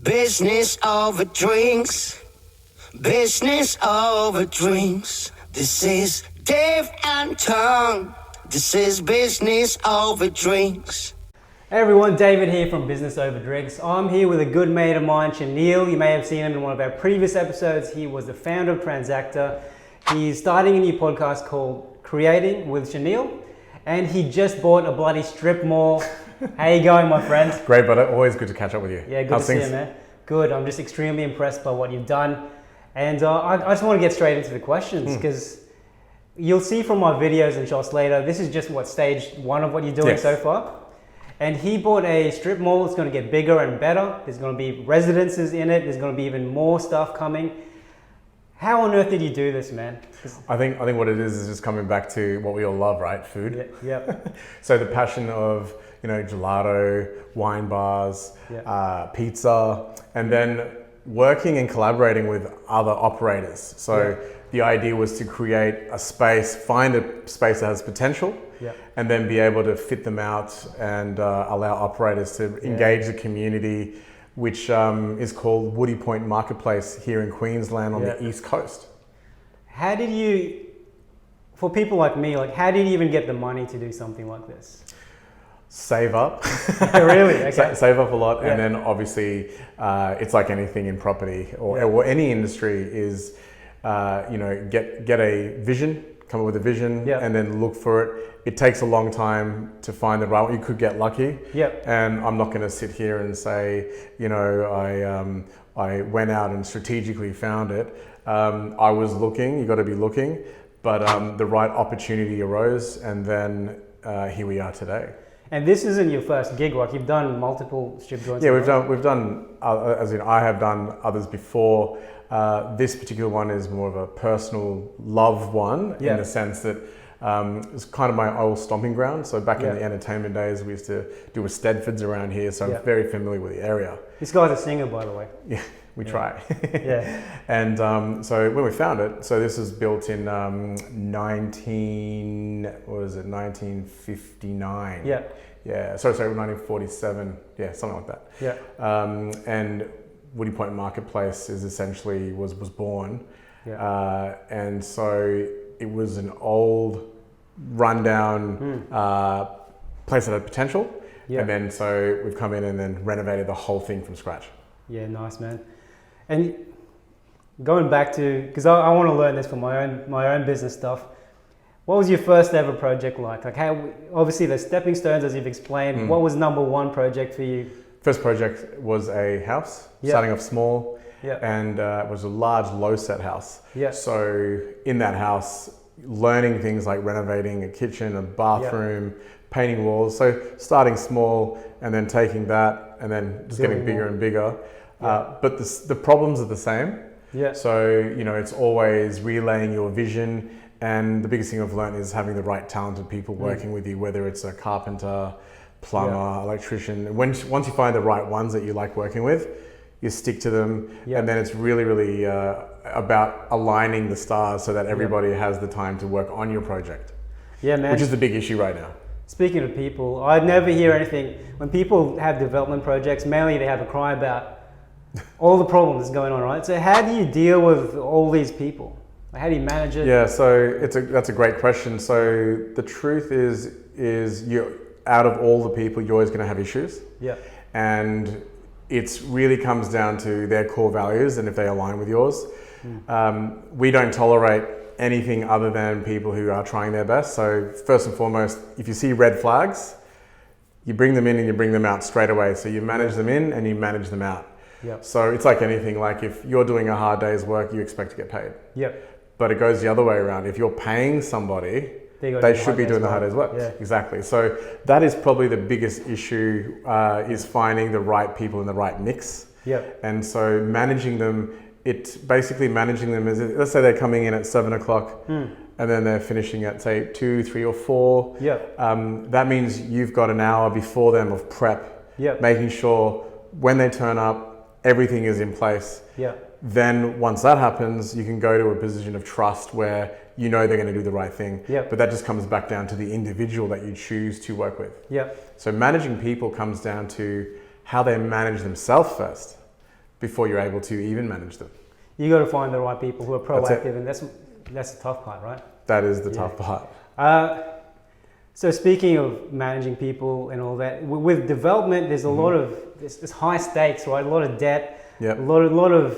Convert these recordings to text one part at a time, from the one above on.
Business over drinks. Business over drinks. This is Dave and Tom. This is business over drinks. Hey everyone, David here from Business Over Drinks. I'm here with a good mate of mine, Shaneal. You may have seen him in one of our previous episodes. He was the founder of Transactor. He's starting a new podcast called Creating with Shaneal, and he just bought a bloody strip mall. How you going, my friend? Great, but always good to catch up with you. Yeah, good to see you, man. Good. I'm just extremely impressed by what you've done. And I just want to get straight into the questions because you'll see from my videos and shots later, this is just stage one of what you're doing so far. And he bought a strip mall that's going to get bigger and better. There's going to be residences in it. There's going to be even more stuff coming. How on earth did you do this, man? I think what it is just coming back to what we all love, right? Food. Yeah. So the passion of, gelato, wine bars, pizza, and then working and collaborating with other operators. So the idea was to create a space, find a space that has potential, and then be able to fit them out and allow operators to engage the community, which is called Woody Point Marketplace here in Queensland on the East Coast. How did you, for people like me, how did you even get the money to do something like this? Save up. Really? Okay. Save up a lot, and then obviously it's like anything in property or any industry is, get a vision, come up with a vision, and then look for it. It takes a long time to find the right one. You could get lucky, and I'm not going to sit here and say, I went out and strategically found it. I was looking. You got to be looking, but the right opportunity arose, and then here we are today. And this isn't your first gig, like you've done multiple strip joints. Yeah, we've done, I have done others before. This particular one is more of a personal love one in the sense that it's kind of my old stomping ground. So back in the entertainment days, we used to do a Stedfords around here, so I'm very familiar with the area. This guy's a singer, by the way. Yeah, we try. And so when we found it, so this was built in 1959. Sorry, 1947. Yeah, something like that. And Woody Point Marketplace was born. And so it was an old, rundown place that had potential. And then so we've come in and then renovated the whole thing from scratch. Yeah, nice, man. And going back to, because I want to learn this for my own business stuff. What was your first ever project like? How, obviously there's stepping stones as you've explained. What was number one project for you? First project was a house, starting off small, and it was a large low-set house. So in that house, learning things like renovating a kitchen, a bathroom, painting walls. So starting small and then taking that and then just getting bigger and bigger. But the problems are the same. So, it's always relaying your vision. And the biggest thing I've learned is having the right talented people working with you, whether it's a carpenter, plumber, electrician. Once you find the right ones that you like working with, you stick to them. And then it's really, really about aligning the stars so that everybody has the time to work on your project. Yeah, man. Which is the big issue right now. Speaking of people, I never hear anything. When people have development projects, mainly they have a cry about all the problems going on, right? So how do you deal with all these people? How do you manage it? Yeah, so that's a great question. So the truth is you, out of all the people, you're always going to have issues. And it really comes down to their core values and if they align with yours. We don't tolerate anything other than people who are trying their best. So first and foremost, if you see red flags, you bring them in and you bring them out straight away. So you manage them in and you manage them out. So it's like anything, like if you're doing a hard day's work, you expect to get paid. But it goes the other way around. If you're paying somebody, they should be doing the hard day's work. Exactly. So that is probably the biggest issue, is finding the right people in the right mix. And so managing them, let's say they're coming in at 7 o'clock and then they're finishing at say 2, 3 or 4. That means you've got an hour before them of prep, making sure when they turn up, everything is in place. Then once that happens, you can go to a position of trust where you know they're going to do the right thing. But that just comes back down to the individual that you choose to work with. So managing people comes down to how they manage themselves first. before you're able to even manage them. You got to find the right people who are proactive, and that's the tough part, right? That is the tough part. So speaking of managing people and all that, with development, there's a lot of there's high stakes, right? A lot of debt, a lot of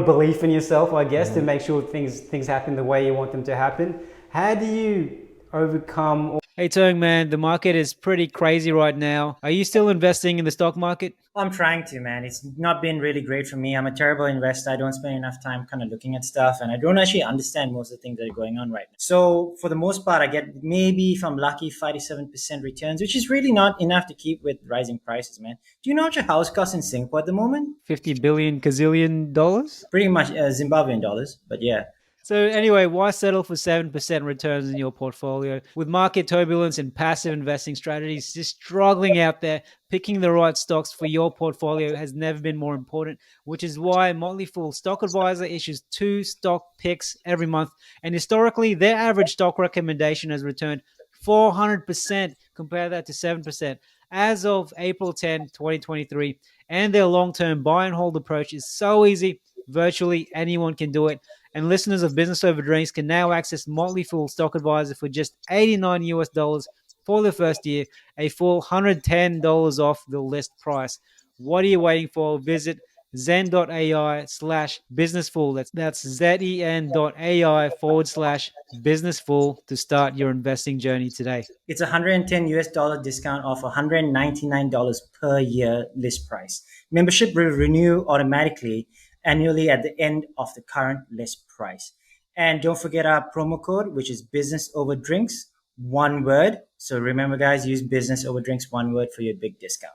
belief in yourself, I guess, to make sure things happen the way you want them to happen. How do you overcome? Hey, Tong, man, the market is pretty crazy right now. Are you still investing in the stock market? I'm trying to, man. It's not been really great for me. I'm a terrible investor. I don't spend enough time kind of looking at stuff, and I don't actually understand most of the things that are going on right now. So for the most part, I get maybe, if I'm lucky, 5 to 7% returns, which is really not enough to keep with rising prices, man. Do you know what your house costs in Singapore at the moment? 50 billion gazillion dollars? Pretty much Zimbabwean dollars, but yeah. So anyway, why settle for 7% returns in your portfolio? With market turbulence and passive investing strategies just struggling out there, picking the right stocks for your portfolio has never been more important, which is why Motley Fool Stock Advisor issues 2 stock picks every month. And historically, their average stock recommendation has returned 400%. Compare that to 7%. As of April 10, 2023. And their long-term buy and hold approach is so easy, virtually anyone can do it. And listeners of Business Over Drinks can now access Motley Fool Stock Advisor for just $89 for the first year, a full $110 off the list price. What are you waiting for? Visit zen.ai/businessfool. That's zen.ai/businessfool to start your investing journey today. It's a $110 discount off $199 per year list price. Membership will renew automatically annually at the end of the current list price. And don't forget our promo code, which is Business Over Drinks, one word. So remember, guys, use Business Over Drinks, one word for your big discount.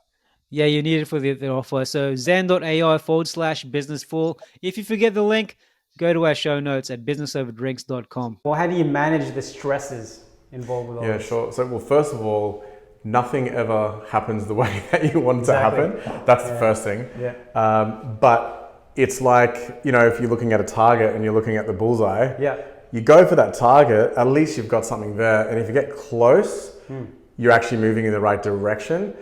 Yeah, you need it for the offer. So zen.ai/businessfool. If you forget the link, go to our show notes at businessoverdrinks.com. Well, how do you manage the stresses involved with all this? Yeah, sure. So, well, first of all, nothing ever happens the way that you want it to happen. That's the first thing. Yeah. But it's like, you know, if you're looking at a target and you're looking at the bullseye, you go for that target, at least you've got something there. And if you get close, you're actually moving in the right direction.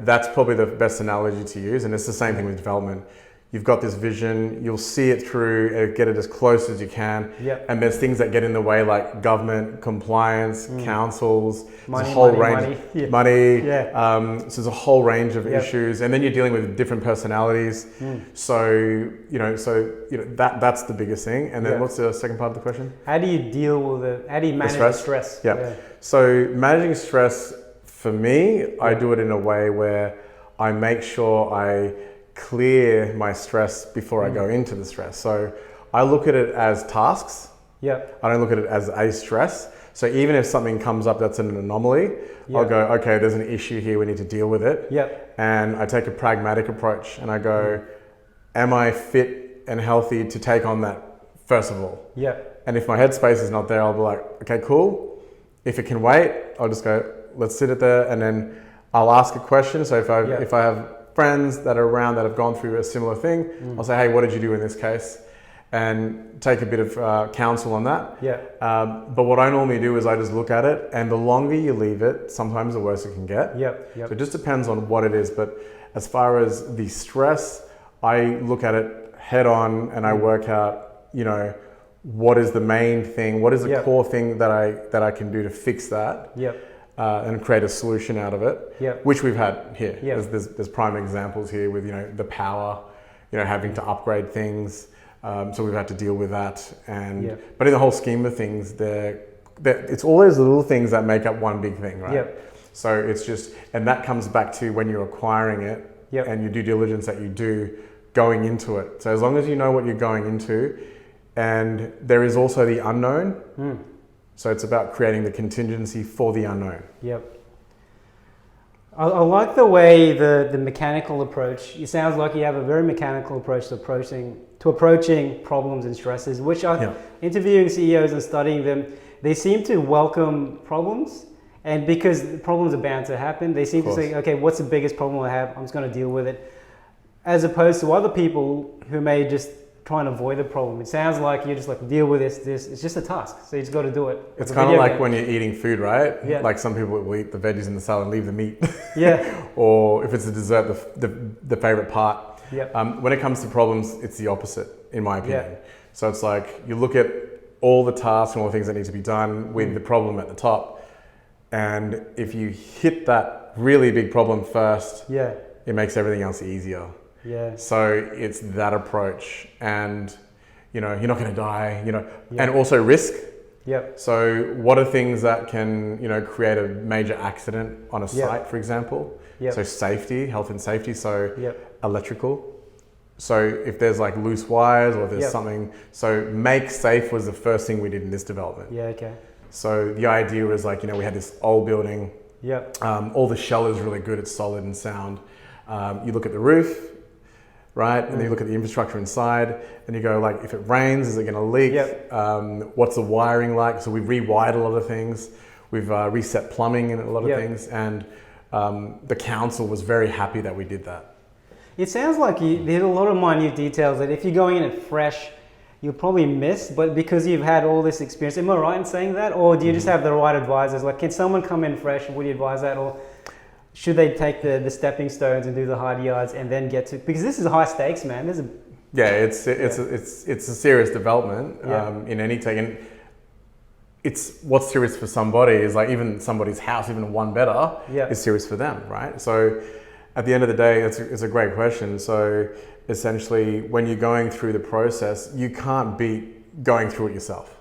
That's probably the best analogy to use. And it's the same thing with development. You've got this vision, you'll see it through, get it as close as you can. And there's things that get in the way, like government, compliance, councils, money, there's a whole money, range, money. So there's a whole range of issues, and then you're dealing with different personalities. So that's the biggest thing. And then what's the second part of the question? How do you deal with it? How do you manage the stress? So managing stress, for me, I do it in a way where I make sure I clear my stress before I go into the stress. So I look at it as tasks. I don't look at it as a stress. So even if something comes up that's an anomaly, I'll go, okay, there's an issue here, we need to deal with it. And I take a pragmatic approach and I go, am I fit and healthy to take on that first of all? And if my headspace is not there, I'll be like, okay, cool. If it can wait, I'll just go, let's sit it there, and then I'll ask a question. So if I have friends that are around that have gone through a similar thing, I'll say, hey, what did you do in this case? And take a bit of counsel on that. But what I normally do is I just look at it, and the longer you leave it, sometimes the worse it can get. So it just depends on what it is. But as far as the stress, I look at it head on and I work out, you know, what is the main thing, what is the core thing that I can do to fix that. And create a solution out of it, which we've had here. There's prime examples here with, you know, the power, you know, having to upgrade things. So we've had to deal with that. And but in the whole scheme of things, it's all those little things that make up one big thing, right? So it's just, and that comes back to when you're acquiring it and your due diligence that you do going into it. So as long as you know what you're going into, and there is also the unknown. So it's about creating the contingency for the unknown. I like the way the mechanical approach. It sounds like you have a very mechanical approach to approaching problems and stresses, which interviewing CEOs and studying them, they seem to welcome problems. And because problems are bound to happen, they seem to say, okay, what's the biggest problem I have? I'm just going to deal with it. As opposed to other people who may just try and avoid the problem. It sounds like you just like deal with this. It's just a task, so you just got to do it. It's kind of like when you're eating food, right? Like some people will eat the veggies in the salad and leave the meat. Or if it's a dessert, the favorite part. Yep. When it comes to problems, it's the opposite, in my opinion. So it's like you look at all the tasks and all the things that need to be done with the problem at the top, and if you hit that really big problem first, it makes everything else easier. So it's that approach, and you're not going to die, and also risk. So what are things that can, create a major accident on a site, for example? So safety, health and safety. So electrical. So if there's like loose wires or if there's something, so make safe was the first thing we did in this development. So the idea was like, we had this old building. All the shell is really good. It's solid and sound. You look at the roof, right? And then you look at the infrastructure inside and you go like, if it rains, is it going to leak? What's the wiring like? So we've rewired a lot of things. We've reset plumbing in a lot of things. And the council was very happy that we did that. It sounds like there's a lot of minute details that if you're going in it fresh, you'll probably miss, but because you've had all this experience, am I right in saying that? Or do you just have the right advisors? Like, can someone come in fresh? Would you advise that? Or should they take the stepping stones and do the hard yards and then get to, because this is high stakes, man. It's a serious development in any take. And it's what's serious for somebody is like even somebody's house, even one better is serious for them, right? So at the end of the day, it's a great question. So essentially, when you're going through the process, you can't beat going through it yourself.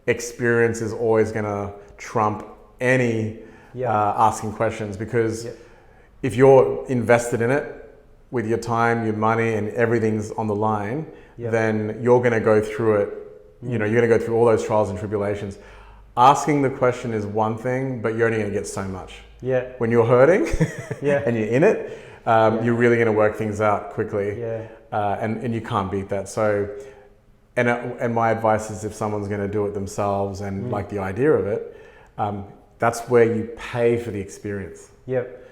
Experience is always going to trump any asking questions, because if you're invested in it with your time, your money, and everything's on the line, then you're going to go through it. You're going to go through all those trials and tribulations. Asking the question is one thing, but you're only going to get so much. When you're hurting and you're in it, you're really going to work things out quickly, and you can't beat that. So, and my advice is if someone's going to do it themselves and like the idea of it, that's where you pay for the experience.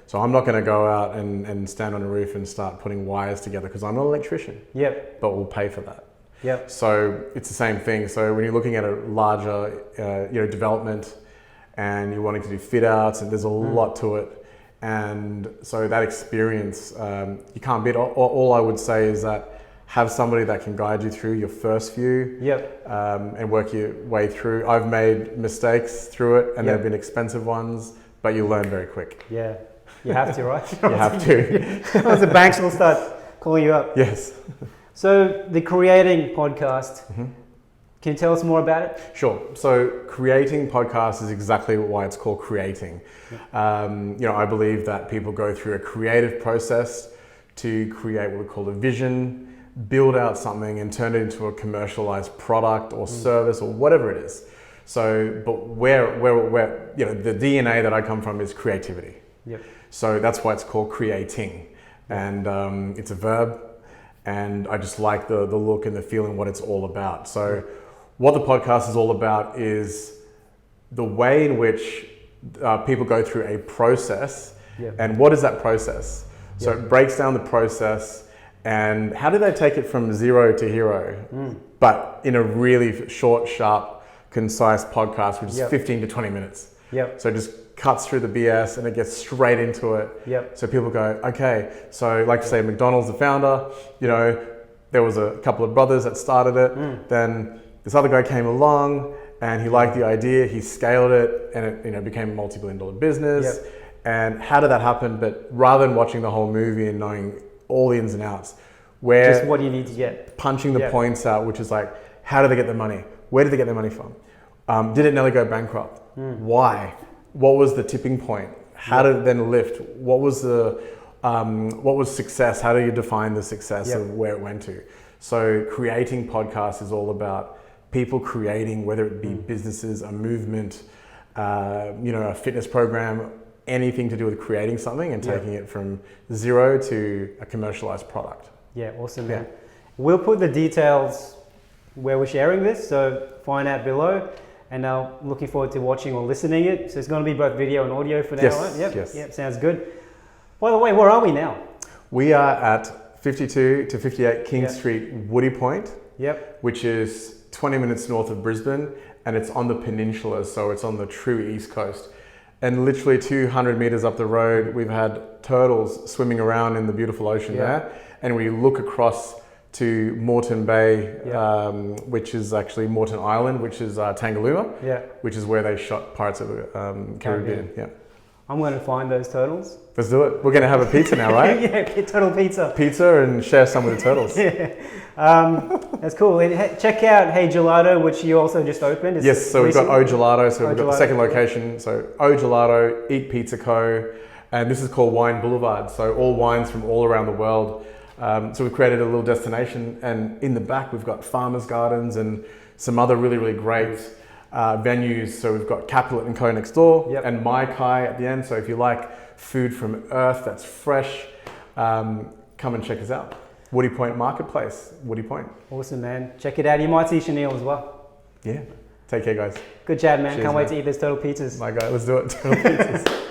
So I'm not going to go out and stand on a roof and start putting wires together because I'm not an electrician. But we'll pay for that. So it's the same thing. So when you're looking at a larger, development, and you're wanting to do fit outs, and there's a lot to it. And so that experience, you can't beat. All I would say is that have somebody that can guide you through your first few and work your way through. I've made mistakes through it, and they've been expensive ones, but you learn very quick. You have to, right? You have to. Otherwise the banks will start calling you up. Yes. So the Creating podcast, can you tell us more about it? Sure. So Creating podcast is exactly why it's called Creating. I believe that people go through a creative process to create what we call a vision, build out something and turn it into a commercialized product or service or whatever it is. So, but where the DNA that I come from is creativity. So that's why it's called Creating. And it's a verb. And I just like the look and the feel and what it's all about. So what the podcast is all about is the way in which people go through a process. And what is that process? So it breaks down the process and how do they take it from zero to hero, but in a really short, sharp, concise podcast, which is 15 to 20 minutes. So it just cuts through the BS and it gets straight into it. So people go, okay, so like say McDonald's, the founder, there was a couple of brothers that started it. Then this other guy came along and he liked the idea, he scaled it and it became a multi-billion-dollar business. And how did that happen? But rather than watching the whole movie and knowing all the ins and outs, where just what you need to get, punching the points out, which is like, how did they get the money? Where did they get their money from? Did it nearly go bankrupt? Why? What was the tipping point? How did it then lift? What was success? How do you define the success of where it went to? So Creating podcast is all about people creating, whether it be businesses, a movement, a fitness program, anything to do with creating something and taking it from zero to a commercialized product. Awesome, man. We'll put the details where we're sharing this, so find out below. And now looking forward to watching or listening it. So it's going to be both video and audio for now, right? Yep, sounds good. By the way, where are we now? We are at 52 to 58 King Street, Woody Point, which is 20 minutes north of Brisbane, and it's on the peninsula, so it's on the true east coast. And literally 200 meters up the road, we've had turtles swimming around in the beautiful ocean there. And we look across to Moreton Bay, which is actually Moreton Island, which is Tangalooma, which is where they shot Pirates of the Caribbean. Yeah. I'm going to find those turtles. Let's do it. We're going to have a pizza now, right? Yeah, turtle pizza. Pizza and share some with the turtles. That's cool. And check out Hey Gelato, which you also just opened. Yes, so we've got Oh Gelato, so we've got the second location. So Oh Gelato, Eat Pizza Co. And this is called Wine Boulevard. So all wines from all around the world. So we've created a little destination, and in the back we've got farmers gardens and some other really, really great venues. So we've got Capulet and Co next door, and Mai Kai at the end. So if you like food from earth that's fresh, come and check us out. Woody Point Marketplace, Woody Point. Awesome, man. Check it out. You might see Shaneal as well. Yeah. Take care, guys. Good chat, man. Cheers, Can't wait to eat those turtle pizzas. My guy, let's do it. Turtle pizzas.